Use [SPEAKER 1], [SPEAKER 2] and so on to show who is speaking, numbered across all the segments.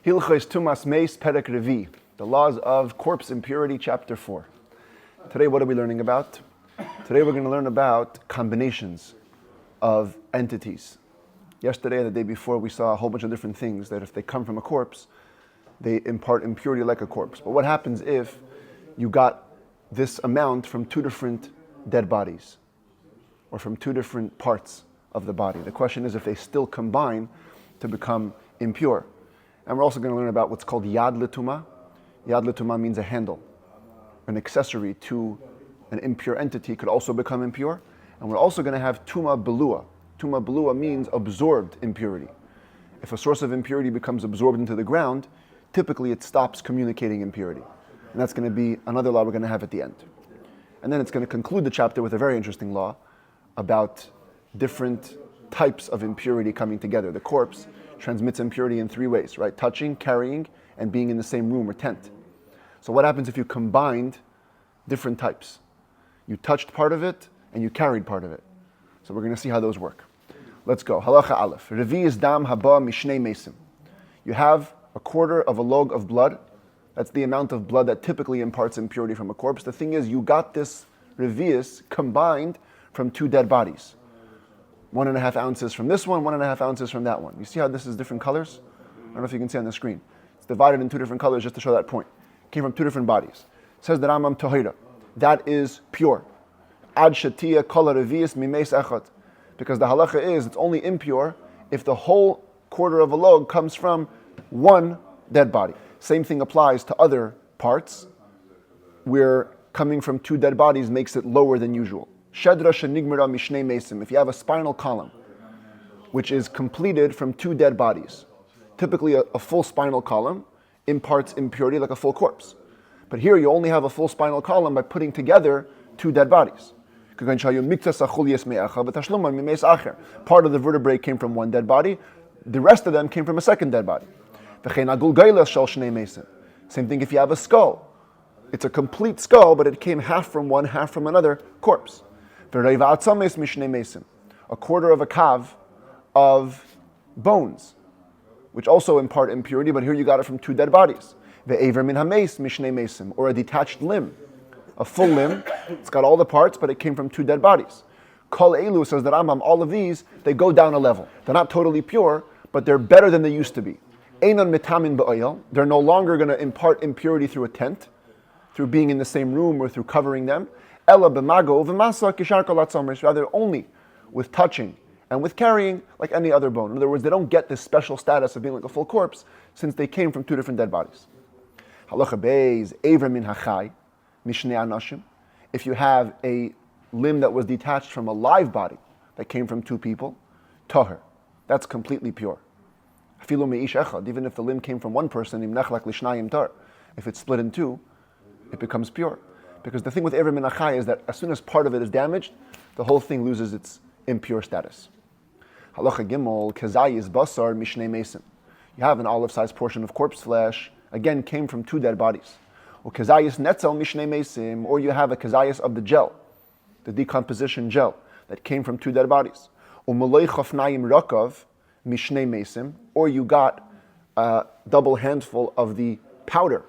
[SPEAKER 1] Hilchos Tumas Meis Perek Revi, the laws of corpse impurity, chapter 4. Today, what are we learning about? Today, we're going to learn about combinations of entities. Yesterday and the day before, we saw a whole bunch of different things that if they come from a corpse, they impart impurity like a corpse. But what happens if you got this amount from two different dead bodies or from two different parts of the body? The question is if they still combine to become impure. And we're also going to learn about what's called yad l'tumah. Yad l'tumah means a handle, an accessory to an impure entity could also become impure. And we're also going to have tuma belua. Tuma belua means absorbed impurity. If a source of impurity becomes absorbed into the ground, typically it stops communicating impurity. And that's going to be another law we're going to have at the end. And then it's going to conclude the chapter with a very interesting law about different types of impurity coming together. The corpse transmits impurity in three ways, right? Touching, carrying, and being in the same room or tent. So what happens if you combined different types? You touched part of it and you carried part of it. So we're going to see how those work. Let's go. Halacha Aleph. Revi is dam haba mishnei mesim. You have a quarter of a log of blood. That's the amount of blood that typically imparts impurity from a corpse. The thing is, you got this revius combined from two dead bodies. 1.5 ounces from this one, 1.5 ounces from that one. You see how this is different colors? I don't know if you can see on the screen. It's divided in two different colors just to show that point. It came from two different bodies. It says the Rambam Tahira. That is pure. Ad shatiya kol revius mimeis echad. Because the halacha is, it's only impure if the whole quarter of a log comes from one dead body. Same thing applies to other parts, where coming from two dead bodies makes it lower than usual. Shedra shenigmara mishnei mesim. If you have a spinal column, which is completed from two dead bodies, typically a full spinal column imparts impurity like a full corpse. But here you only have a full spinal column by putting together two dead bodies. Part of the vertebrae came from one dead body, the rest of them came from a second dead body. Same thing if you have a skull. It's a complete skull, but it came half from one, half from another corpse. A quarter of a kav of bones, which also impart impurity, but here you got it from two dead bodies. Or a detached limb, a full limb. It's got all the parts, but it came from two dead bodies. Kol Elu says that Rambam, all of these, they go down a level. They're not totally pure, but they're better than they used to be. Einan mitamin ba'oil. They're no longer going to impart impurity through a tent, through being in the same room or through covering them. Ella b'mago v'masa kishar kol hatzomers. Rather, only with touching and with carrying, like any other bone. In other words, they don't get this special status of being like a full corpse, since they came from two different dead bodies. Halacha beis ever min hachai mishnei anashim. If you have a limb that was detached from a live body that came from two people, toher, that's completely pure. Afilu meish echad, even if the limb came from one person, im nechlak lishnayim tar, if it's split in two, it becomes pure. Because the thing with ever min hachai is that as soon as part of it is damaged, the whole thing loses its impure status. Halacha gimel kezayis basar mishnei mesim. You have an olive-sized portion of corpse flesh, again came from two dead bodies. Or kezayis netzel mishnei mesim, or you have a kezayis of the gel, the decomposition gel that came from two dead bodies. Or maloi chafnayim rakav mishnei mesim, or you got a double handful of the powder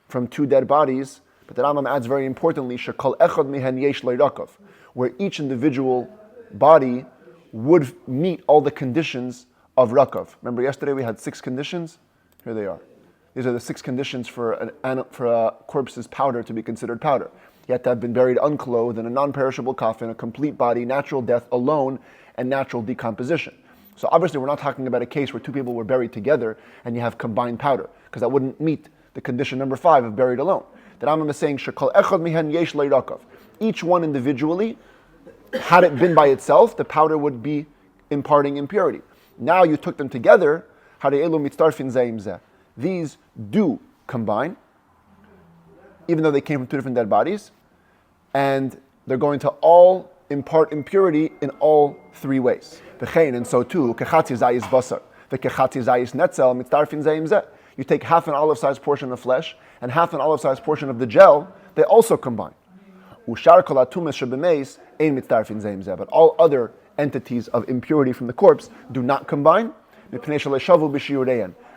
[SPEAKER 1] from two dead bodies. But the Rambam adds very importantly, shekol echad mihen yesh leirakav, where each individual body would meet all the conditions of rakav. Remember yesterday we had 6 conditions? Here they are. These are the 6 conditions for a corpse's powder to be considered powder. You have to have been buried unclothed in a non-perishable coffin, a complete body, natural death alone, and natural decomposition. So obviously we're not talking about a case where two people were buried together and you have combined powder, because that wouldn't meet the condition number 5 of buried alone. The Rambam is saying, shekol echad mihen yesh leirakav. Each one individually, had it been by itself, the powder would be imparting impurity. Now you took them together, hare'elu mitztarfin zeh im zeh. These do combine, even though they came from two different dead bodies, and they're going to all impart impurity in all 3 ways. V'chein, and so too, kechatzi zayis basar, v'kechatzi zayis netzel mitztarfin zeh im zeh. You take half an olive-sized portion of flesh and half an olive-sized portion of the gel, they also combine. Ushar kol hatumas shebemeis ein mitztarfin zeh im zeh. But all other entities of impurity from the corpse do not combine, because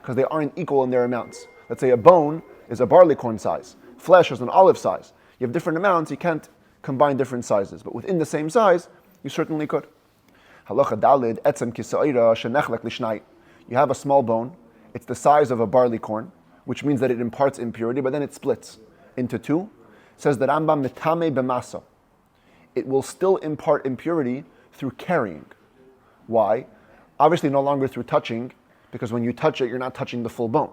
[SPEAKER 1] because they aren't equal in their amounts. Let's say a bone is a barleycorn size, flesh is an olive size. You have different amounts, you can't combine different sizes, but within the same size, you certainly could. Halacha dalid etzem kisa'ira shenechlek lishnai. You have a small bone, it's the size of a barleycorn, which means that it imparts impurity, but then it splits into two. It says that Rambam mitame b'masa. It will still impart impurity through carrying. Why? Obviously no longer through touching, because when you touch it, you're not touching the full bone.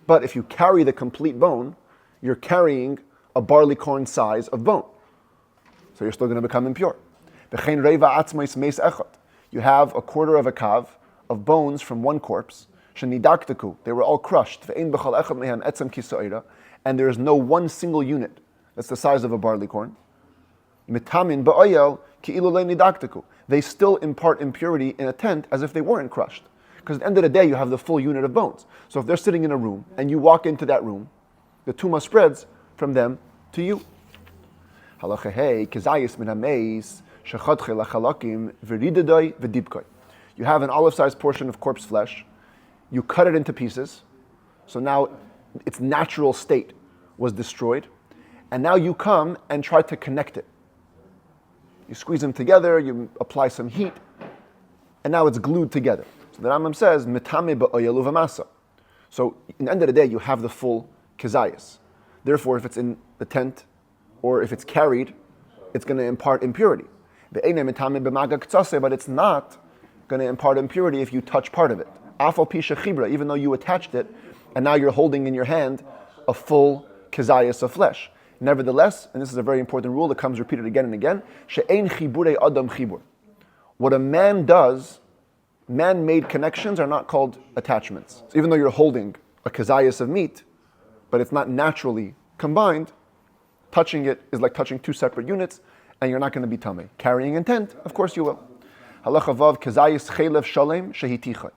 [SPEAKER 1] But if you carry the complete bone, you're carrying a barleycorn size of bone. So you're still going to become impure. You have a quarter of a kav of bones from one corpse. They were all crushed. And there is no one single unit that's the size of a barleycorn. They still impart impurity in a tent as if they weren't crushed. Because at the end of the day, you have the full unit of bones. So if they're sitting in a room and you walk into that room, the Tumas spreads from them to you. Halacha hey, kizayis min ha-meis, shechadche lachalakim, v'ridadoi v'dibkoi. You have an olive-sized portion of corpse flesh. You cut it into pieces. So now its natural state was destroyed. And now you come and try to connect it. You squeeze them together, you apply some heat, and now it's glued together. So the Rambam says, mitame ba'oyel uvamasa. So in the end of the day, you have the full kizayis. Therefore, if it's in the tent, or if it's carried, it's going to impart impurity. But it's not going to impart impurity if you touch part of it. Afal pisha chibra, even though you attached it, and now you're holding in your hand a full kizayis of flesh. Nevertheless, and this is a very important rule that comes repeated again and again, she'ein chibure adam chibur. What a man does, man-made connections are not called attachments. So even though you're holding a kizayis of meat, but it's not naturally combined, touching it is like touching two separate units, and you're not going to be tamei. Carrying intent, of course you will. Halacha vav kizayis chelev shalem shehiticha.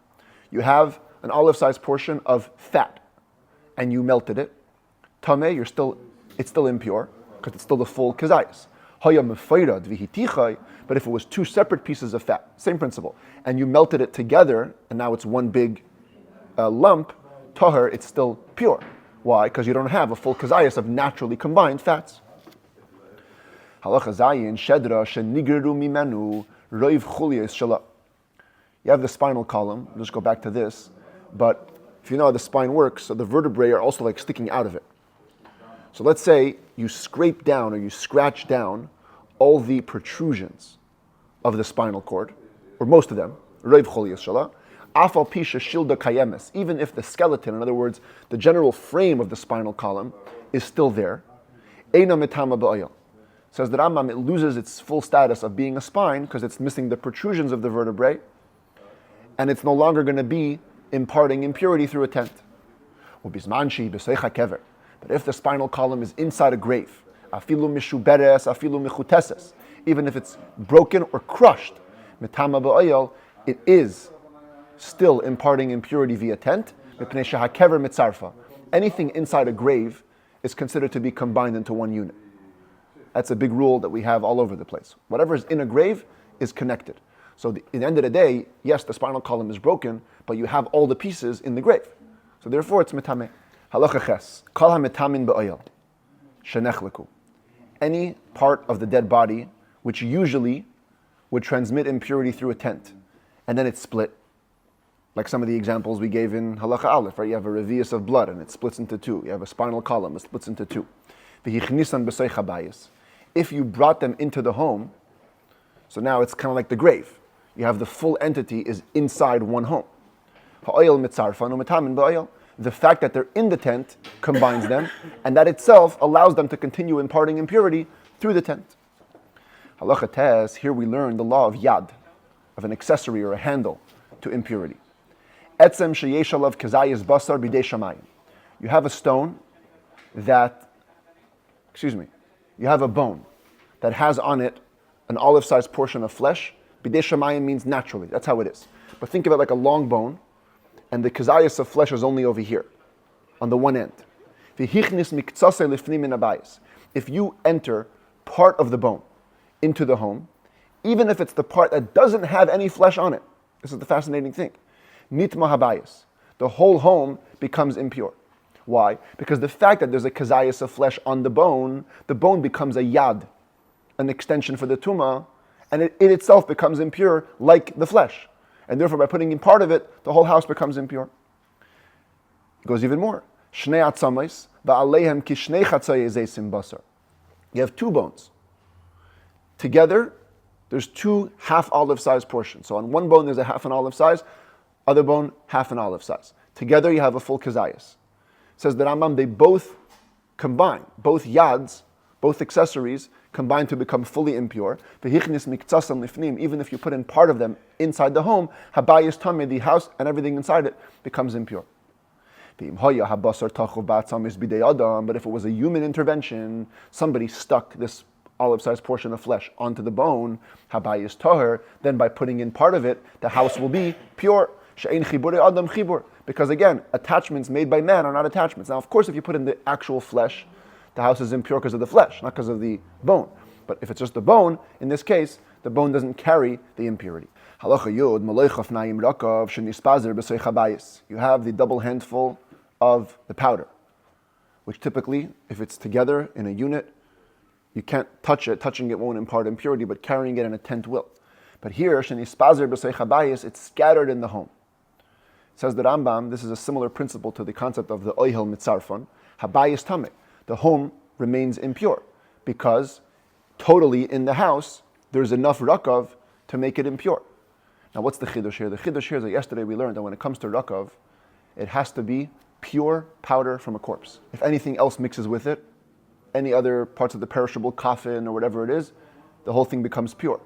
[SPEAKER 1] You have an olive-sized portion of fat, and you melted it. Tamei, it's still impure, because it's still the full kizayis. Haya mefayrad v'hitichai, but if it was two separate pieces of fat, same principle, and you melted it together, and now it's one big lump, tahar, it's still pure. Why? Because you don't have a full kazayas of naturally combined fats. Halacha zayin shedra shenigreru mimenu roiv chuliyos shala. You have the spinal column. I'll just go back to this. But if you know how the spine works, so the vertebrae are also like sticking out of it. So let's say you scrape down or you scratch down all the protrusions of the spinal cord, or most of them, roiv chuliyos shala. Afal pisha shilda kayemes, even if the skeleton, in other words, the general frame of the spinal column, is still there, eina mitama ba'oyel. Says the Rambam, it loses its full status of being a spine because it's missing the protrusions of the vertebrae, and it's no longer going to be imparting impurity through a tent. But if the spinal column is inside a grave, afilu mishuberes, afilu michuteses, even if it's broken or crushed, mitama ba'oyel, it is still imparting impurity via tent. Anything inside a grave is considered to be combined into one unit. That's a big rule that we have all over the place. Whatever is in a grave is connected. So at the end of the day, yes, the spinal column is broken, but you have all the pieces in the grave. So therefore it's mitame. Halacha ches. Kol ha-mitamin ba'oyel. Shenechleku. Any part of the dead body which usually would transmit impurity through a tent, and then it's split, like some of the examples we gave in Halacha Aleph, right? You have a revius of blood and it splits into two. You have a spinal column, it splits into two. If you brought them into the home, so now it's kind of like the grave. You have the full entity is inside one home. The fact that they're in the tent combines them, and that itself allows them to continue imparting impurity through the tent. Halacha tes, here we learn the law of yad, of an accessory or a handle to impurity. Etzem sheyesh alav kazayis basar bidei shamayim. You have a stone you have a bone that has on it an olive-sized portion of flesh. Bidei shamayim means naturally, that's how it is. But think of it like a long bone, and the kazayis of flesh is only over here, on the one end. If you enter part of the bone into the home, even if it's the part that doesn't have any flesh on it, this is the fascinating thing. Nitma habayis. the whole home becomes impure. Why? Because the fact that there's a kazayas of flesh on the bone becomes a yad, an extension for the tuma, and it itself becomes impure like the flesh. And therefore, by putting in part of it, the whole house becomes impure. It goes even more. Shnei atzamais va'aleihem ki shnei chatzayei zeisim basar. You have two bones. Together, there's two half olive size portions. So on one bone, there's a half an olive size, other bone, half an olive size. Together, you have a full kazayas. Says the Rambam, they both combine, both yads, both accessories, combine to become fully impure. Even if you put in part of them inside the home, habayis tameh, the house and everything inside it becomes impure. But if it was a human intervention, somebody stuck this olive-sized portion of flesh onto the bone, habayis tahor, then by putting in part of it, the house will be pure. Because again, attachments made by man are not attachments. Now, of course, if you put in the actual flesh, the house is impure because of the flesh, not because of the bone. But if it's just the bone, in this case, the bone doesn't carry the impurity. You have the double handful of the powder, which typically, if it's together in a unit, you can't touch it. Touching it won't impart impurity, but carrying it in a tent will. But here, it's scattered in the home. Says the Rambam, this is a similar principle to the concept of the oihel mitzarfon. Habayis tameh. The home remains impure because totally in the house there's enough rakav to make it impure. Now, what's the chidush here? The chidush here is that yesterday we learned that when it comes to rakav, it has to be pure powder from a corpse. If anything else mixes with it, any other parts of the perishable coffin or whatever it is, the whole thing becomes pure.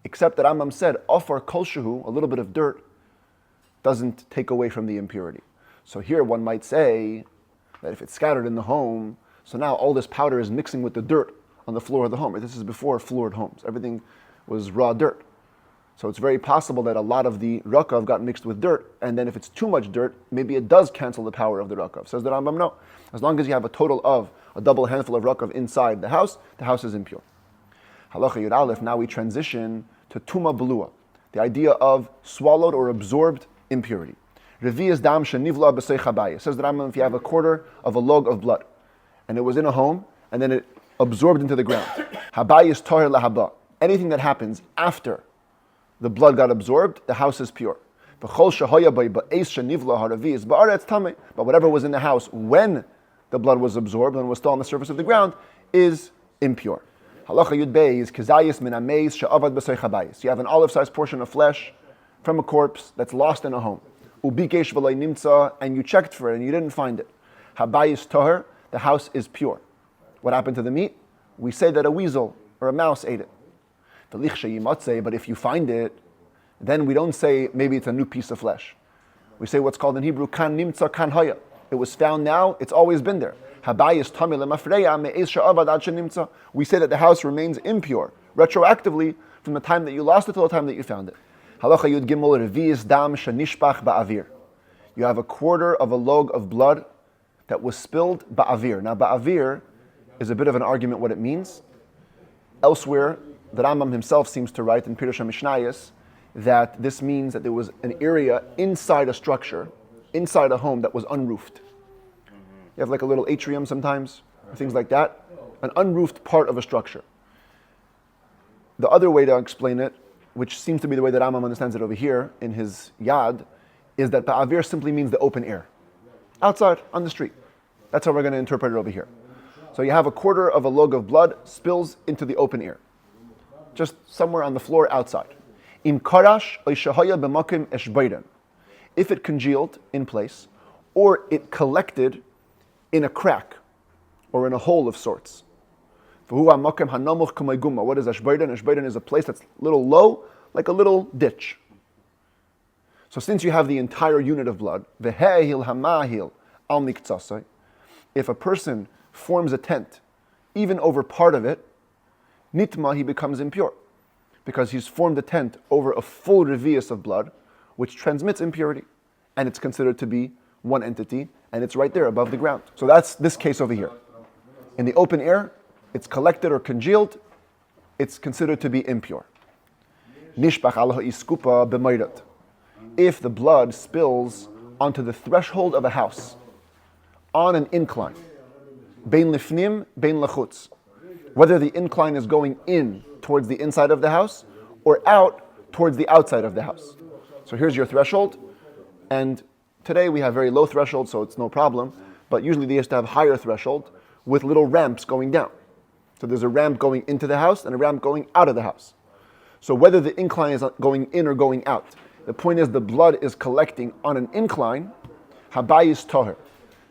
[SPEAKER 1] Except that Rambam said, ofar kol shehu, a little bit of dirt, doesn't take away from the impurity. So here one might say that if it's scattered in the home, so now all this powder is mixing with the dirt on the floor of the home. This is before floored homes. Everything was raw dirt. So it's very possible that a lot of the rakav got mixed with dirt, and then if it's too much dirt, maybe it does cancel the power of the rakav. Says the Rambam, no. As long as you have a total of a double handful of rakav inside the house is impure. Halacha Yud Aleph, now we transition to tuma belua, the idea of swallowed or absorbed impurity. Revi is dam shenivla b'sei chabayis. Says the Rambam, if you have a quarter of a log of blood, and it was in a home, and then it absorbed into the ground. Habayis tahir lahaba. Anything that happens after the blood got absorbed, the house is pure. But whatever was in the house when the blood was absorbed and was still on the surface of the ground is impure. Halacha Yud Bey is kazayis min Meis she'avad b'sei chabayis. You have an olive-sized portion of flesh from a corpse that's lost in a home. Ubikesh v'loi nimtza, and you checked for it and you didn't find it. Habayis tahir, the house is pure. What happened to the meat? We say that a weasel or a mouse ate it. But if you find it, then we don't say maybe it's a new piece of flesh. We say what's called in Hebrew kan nimtza kan haya. It was found now, it's always been there. We say that the house remains impure retroactively from the time that you lost it till the time that you found it. Halacha Yud Gimel Revi'is dam shenishpach ba'avir. You have a quarter of a log of blood that was spilled ba'avir. Now ba'avir is a bit of an argument what it means. Elsewhere, the Rambam himself seems to write in Pirush HaMishnayos that this means that there was an area inside a structure, inside a home that was unroofed. You have like a little atrium sometimes, or things like that, an unroofed part of a structure. The other way to explain it, which seems to be the way that Rambam understands it over here in his Yad, is that ba'avir simply means the open air. Outside, on the street. That's how we're going to interpret it over here. So you have a quarter of a log of blood spills into the open air. Just somewhere on the floor outside. Im karash shahaya b'makim eshbeiren. If it congealed in place, or it collected in a crack, or in a hole of sorts. What is eshbeiren? Eshbeiren is a place that's a little low, like a little ditch. So since you have the entire unit of blood, if a person forms a tent, even over part of it, nitma, he becomes impure. Because he's formed a tent over a full revius of blood, which transmits impurity. And it's considered to be one entity, and it's right there above the ground. So that's this case over here. In the open air, it's collected or congealed, it's considered to be impure. Nishbach Allah iskupa b'mayrat. If the blood spills onto the threshold of a house, on an incline, bein lifnim, bein lachutz, whether the incline is going in towards the inside of the house or out towards the outside of the house. So here's your threshold, and today we have very low threshold, so it's no problem, but usually they used to have higher threshold with little ramps going down. So there's a ramp going into the house and a ramp going out of the house. So whether the incline is going in or going out, the point is the blood is collecting on an incline, habayis toher.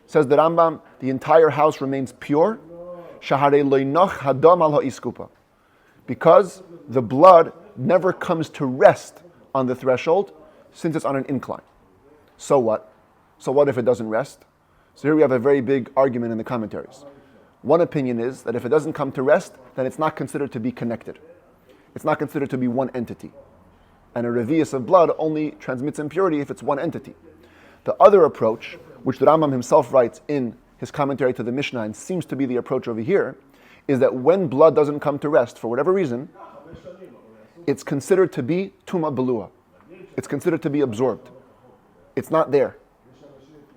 [SPEAKER 1] Says the Rambam, the entire house remains pure, shaharei loinoch hadam al ha'iskupa, because the blood never comes to rest on the threshold since it's on an incline. So what? So what if it doesn't rest? So here we have a very big argument in the commentaries. One opinion is that if it doesn't come to rest, then it's not considered to be connected. It's not considered to be one entity. And a revius of blood only transmits impurity if it's one entity. The other approach, which the Rambam himself writes in his commentary to the Mishnah, and seems to be the approach over here, is that when blood doesn't come to rest, for whatever reason, it's considered to be tuma belua. It's considered to be absorbed. It's not there,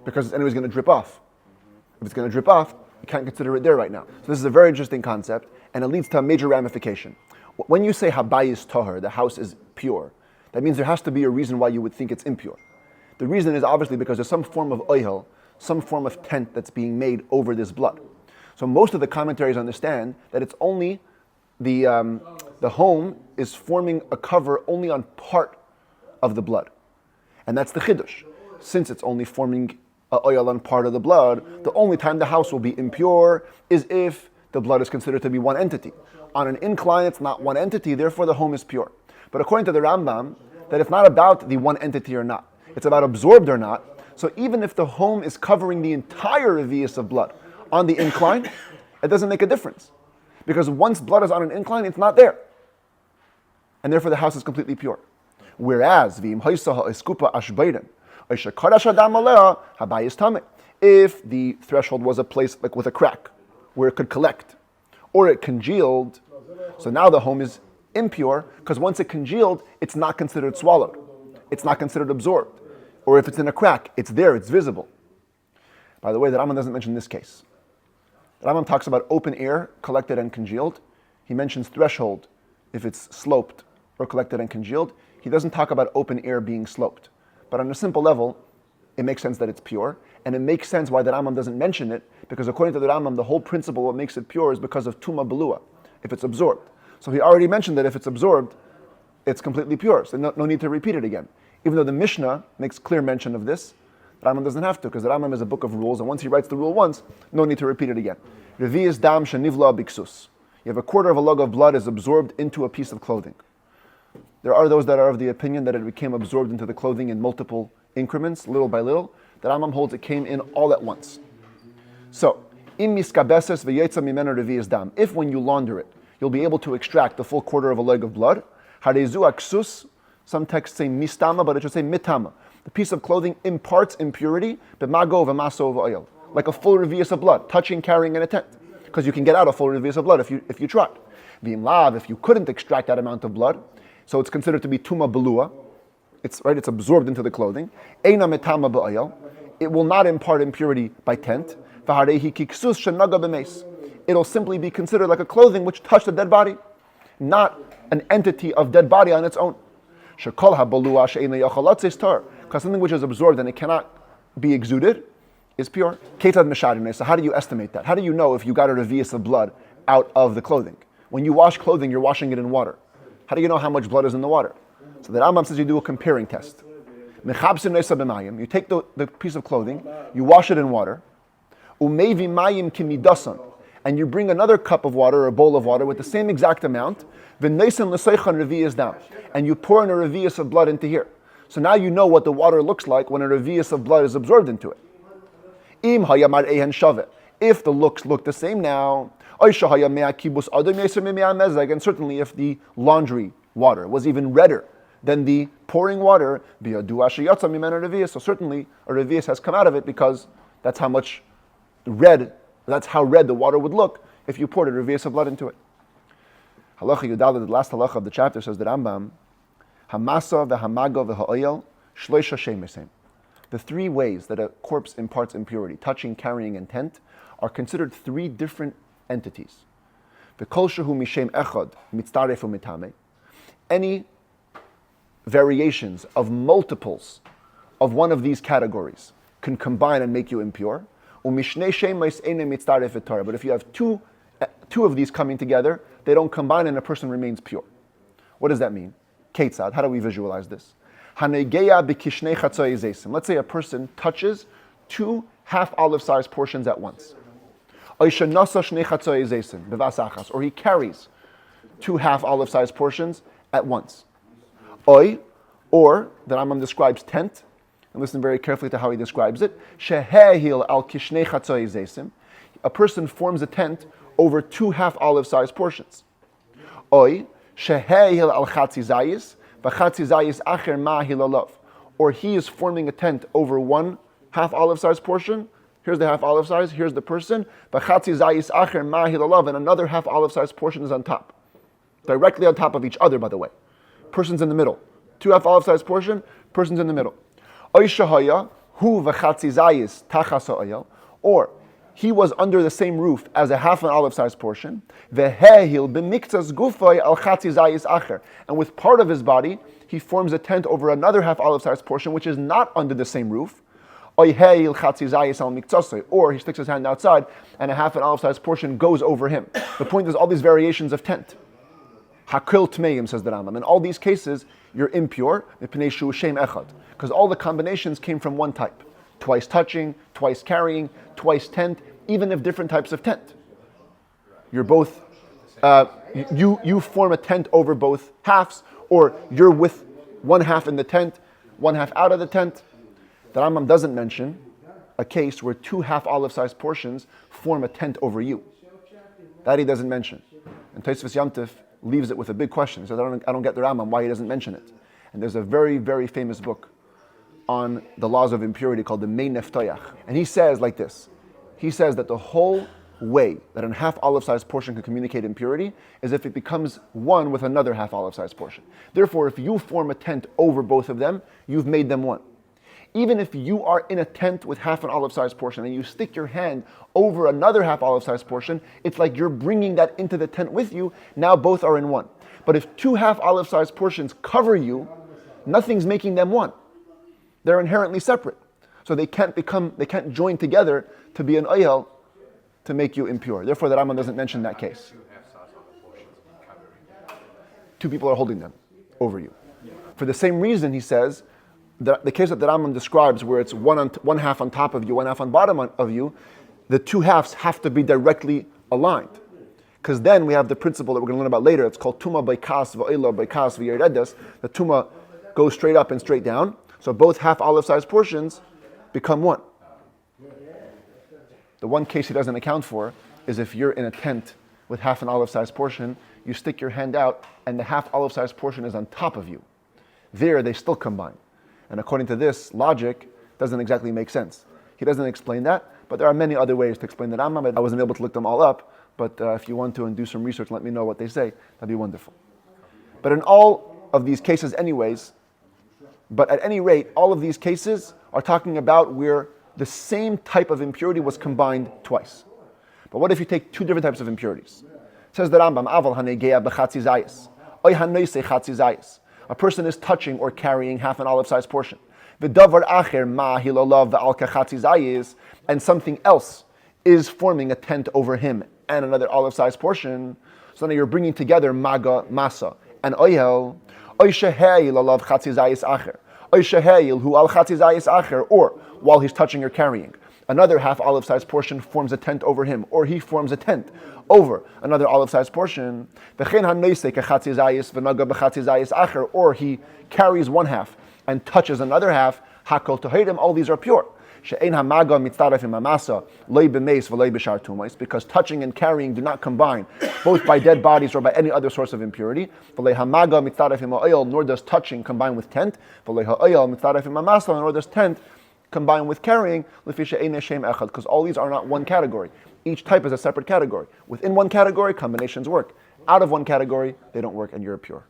[SPEAKER 1] because it's anyways going to drip off. If it's going to drip off, you can't consider it there right now. So this is a very interesting concept, and it leads to a major ramification. When you say habayis toher, the house is pure, that means there has to be a reason why you would think it's impure. The reason is obviously because there's some form of oihel, some form of tent that's being made over this blood. So most of the commentaries understand that it's only the home is forming a cover only on part of the blood. And that's the chiddush. Since it's only forming oil on part of the blood, the only time the house will be impure is if the blood is considered to be one entity. On an incline, it's not one entity, therefore the home is pure. But according to the Rambam, that it's not about the one entity or not. It's about absorbed or not. So even if the home is covering the entire revius of blood on the incline, it doesn't make a difference. Because once blood is on an incline, it's not there. And therefore the house is completely pure. Whereas, if the threshold was a place like with a crack, where it could collect, or it congealed, so now the home is impure, because once it congealed, it's not considered swallowed. It's not considered absorbed. Or if it's in a crack, it's there, it's visible. By the way, the Rambam doesn't mention this case. The Rambam talks about open air, collected and congealed. He mentions threshold, if it's sloped or collected and congealed. He doesn't talk about open air being sloped. But on a simple level, it makes sense that it's pure. And it makes sense why the Rambam doesn't mention it, because according to the Rambam, the whole principle what makes it pure is because of tuma belua, if it's absorbed. So he already mentioned that if it's absorbed, it's completely pure. So no need to repeat it again. Even though the Mishnah makes clear mention of this, the Rambam doesn't have to, because the Rambam is a book of rules, and once he writes the rule once, no need to repeat it again. Revi'is dam shenivla biksus. You have a quarter of a log of blood is absorbed into a piece of clothing. There are those that are of the opinion that it became absorbed into the clothing in multiple increments, little by little. The Rambam holds it came in all at once. So, im miskabeses v'yetza mimenu revi'is dam. If when you launder it, you'll be able to extract the full quarter of a leg of blood, harezu aksus. Some texts say mistama, but it should say mitama. The piece of clothing imparts impurity, b'mago v'maso v'oil, like a full revius of blood, touching, carrying in a tent, because you can get out a full revius of blood if you tried. V'im lav, if you couldn't extract that amount of blood, so it's considered to be tuma belua. It's absorbed into the clothing. Eina mitama b'oil. It will not impart impurity by tent. V'harehi kiksus shenaga b'meis. It'll simply be considered like a clothing which touched a dead body, not an entity of dead body on its own. Because something which is absorbed and it cannot be exuded is pure. So how do you estimate that? How do you know if you got a revius of blood out of the clothing? When you wash clothing, you're washing it in water. How do you know how much blood is in the water? So the Rambam says you do a comparing test. You take the piece of clothing, you wash it in water, and you bring another cup of water or a bowl of water with the same exact amount, and you pour in a revius of blood into here. So now you know what the water looks like when a revius of blood is absorbed into it. If the looks look the same now, and certainly if the laundry water was even redder than the pouring water, so certainly a revius has come out of it, because that's how red the water would look if you poured a revius of blood into it. Halacha Yudal, the last halacha of the chapter, says that Rambam, Hamasa v'hamago v'ha'oyel shloisha shemesim. The three ways that a corpse imparts impurity, touching, carrying, and tent, are considered three different entities. Any variations of multiples of one of these categories can combine and make you impure. But if you have two of these coming together, they don't combine and a person remains pure. What does that mean? Ketzad, how do we visualize this? Let's say a person touches two half olive-sized portions at once. Or he carries two half olive-sized portions at once. Or the Rambam describes tent, and listen very carefully to how he describes it. A person forms a tent over two half olive-sized portions. Or he is forming a tent over one half olive-sized portion. Here's the half olive-size, here's the person. And another half olive-sized portion is on top. Directly on top of each other, by the way. Person's in the middle. Two half olive-sized portion, person's in the middle. Or he was under the same roof as a half an olive-sized portion. And with part of his body, he forms a tent over another half olive-sized portion, which is not under the same roof. Or he sticks his hand outside, and a half an olive-sized portion goes over him. The point is all these variations of tent. Hakril tmeim, says the Rambam. In all these cases, you're impure, because all the combinations came from one type. Twice touching, twice carrying, twice tent, even if different types of tent. You're both, you form a tent over both halves, or you're with one half in the tent, one half out of the tent. The Rambam doesn't mention a case where two half olive-sized portions form a tent over you. That he doesn't mention. And Tosfos Yom Tov leaves it with a big question. He says, I don't get the Rambam, why he doesn't mention it. And there's a very, very famous book on the laws of impurity called the Meis Neftoyach. And he says like this. He says that the whole way that a half olive-sized portion can communicate impurity is if it becomes one with another half olive-sized portion. Therefore, if you form a tent over both of them, you've made them one. Even if you are in a tent with half an olive-sized portion and you stick your hand over another half olive-sized portion, it's like you're bringing that into the tent with you. Now both are in one. But if two half olive-sized portions cover you, nothing's making them one. They're inherently separate. So they can't join together to be an oyel to make you impure. Therefore, the Rambam doesn't mention that case. Two people are holding them over you. For the same reason, he says, the case that the Rambam describes where it's one half on top of you, one half on bottom of you, the two halves have to be directly aligned. Because then we have the principle that we're going to learn about later. It's called Tuma b'kas v'oila b'kas v'yeredes. The Tuma goes straight up and straight down. So both half olive-sized portions become one. The one case he doesn't account for is if you're in a tent with half an olive-sized portion, you stick your hand out and the half olive-sized portion is on top of you. There they still combine. And according to this logic, doesn't exactly make sense. He doesn't explain that, but there are many other ways to explain the Rambam. I wasn't able to look them all up, but if you want to and do some research, let me know what they say. That'd be wonderful. But in all of these cases anyways, but at any rate, all of these cases are talking about where the same type of impurity was combined twice. But what if you take two different types of impurities? Says the Rambam, Aval hanegeya b'chatzi zayis, oy hanoisei chatzi zayis. A person is touching or carrying half an olive-sized portion. V'davar acher ma hilolav v'al kachatzi zayis, and something else is forming a tent over him and another olive-sized portion. So now you're bringing together maga, masa, and oyel. Oy sheheil alav chatzi zayis acher. Oy sheheil hu al chatzi zayis acher, or while he's touching or carrying, another half olive-sized portion forms a tent over him, or he forms a tent over another olive-sized portion. Or he carries one half and touches another half. All these are pure. Because touching and carrying do not combine, both by dead bodies or by any other source of impurity. Nor does touching combine with tent. Nor does tent combine with carrying, because all these are not one category. Each type is a separate category. Within one category, combinations work. Out of one category, they don't work, and you're pure.